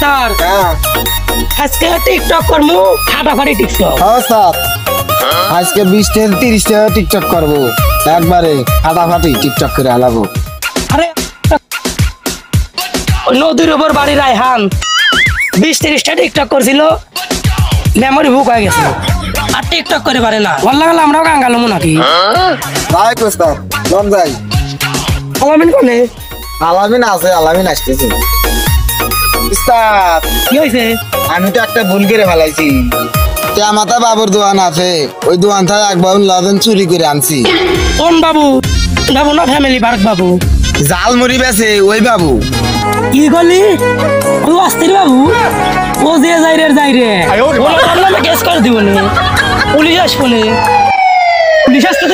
Sir আজকে TikTok করবো ফাটাফাটি টিকটক। হ্যাঁ স্যার আজকে 20 থেকে 30 টাকা টিকটক করবো একবারে ফাটাফাটি টিকটক করে আলাবো। আরে নদীর উপর বাড়ি রায়হান 20-30টা টিকটক করছিল, মেমোরি বুক হয়ে গেছে আর টিকটক করে পারে না। ভালো লাগলো আমরাও গান গালামো নাকি? ভাই কোস্তাদ লম যাই। আলামিন কোনে? আলামিন আছে, আলামিন আসতেছে। উস্তাদ কি হয়েছে? আমি তো একটা ভুল করে ফেলাইছি। মাথা বাবুর দোকান আছে, ওই দোকান থেকে এক বাবু লাদেন চুরি করে আনছি। কোন বাবু? বাবু না ফ্যামিলি পার্ক বাবু? জাল মুড়ি বেছে ওই বাবু। কি করলি? ও অস্থির বাবু, ও যে যাই রে ওনার নামে কেস করে দিব নি, পুলিশ আসবো নি, পুলিশ আসতে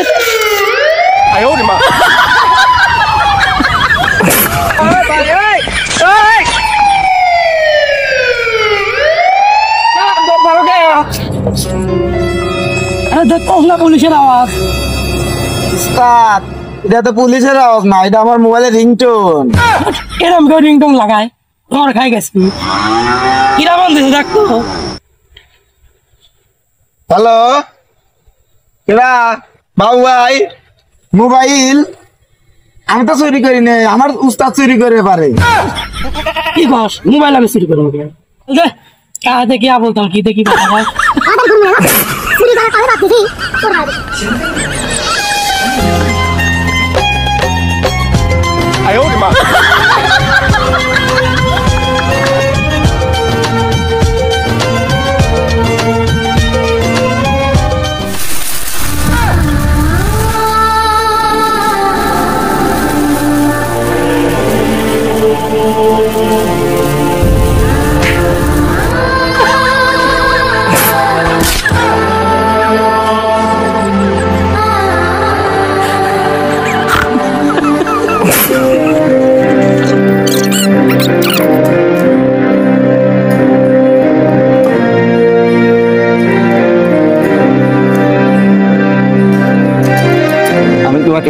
পুলিশের আওয়াজ। উস্তাদ এটা তো পুলিশের আওয়াজ না, এটা আমার মোবাইলের রিংটোন। এরম কেউ রিংটোন লাগায়? তোমার খাই গেছি কিরা বন্ধু দেখতো। হ্যালো কেরা বাবু ভাই? মোবাইল আমি তো চুরি করি না, আমার উস্তাদ চুরি করে পারে। কি কস? মোবাইল আমি চুরি করবো কেন? দেখি বলতাম কি দেখি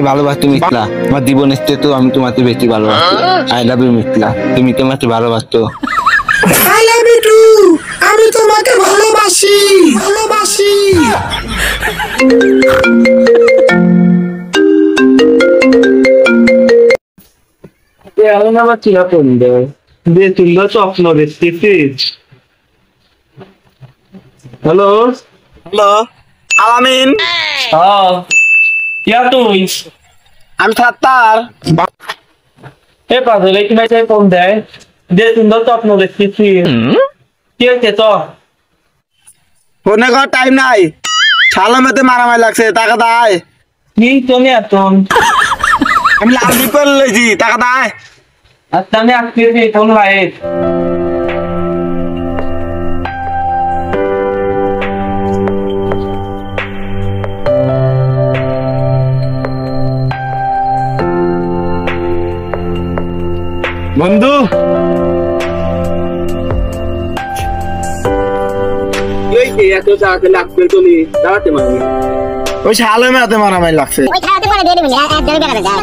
ভালোবাসি মিথিলা, আমার জীবনের চেয়ে তো আমি তোমাকে বেশি ভালোবাসি। আই লাভ ইউ মিথিলা, তুমি তোমাকে ভালোবাসতো। আই লাভ ইউ টু, আমি তোমাকে ভালোবাসি ভালোবাসি। আবার চিরা কোন দেবে দিয়ে তুললো স্বপ্ন দেখতেছিস। হ্যালো হ্যালো আলামিন। হ্যাঁ কিয়া তুই? আমি সাত্তার। এ পাগল এই কিনা চাই ফোন দেয় দিয়ে সুন্দর স্বপ্ন দেখতেছিস। কি হয়েছে তো? ফোনে করার টাইম নাই, সালামেতে মারামারি লাগছে, টাকা দায়। কি তুমি এখন? আমি লাল বিপল লইছি, টাকা দায়। আচ্ছা আমি আসতেছি ফোন লাইট। বন্ধু এত চাকরি লাগবে চলি দাঁড়াতে মারবি। ওই সালামেতে মারামারি লাগছে। ওই খেলাতে পরে দিয়ে দিবি, এক দেড় বেড়াতে যায়।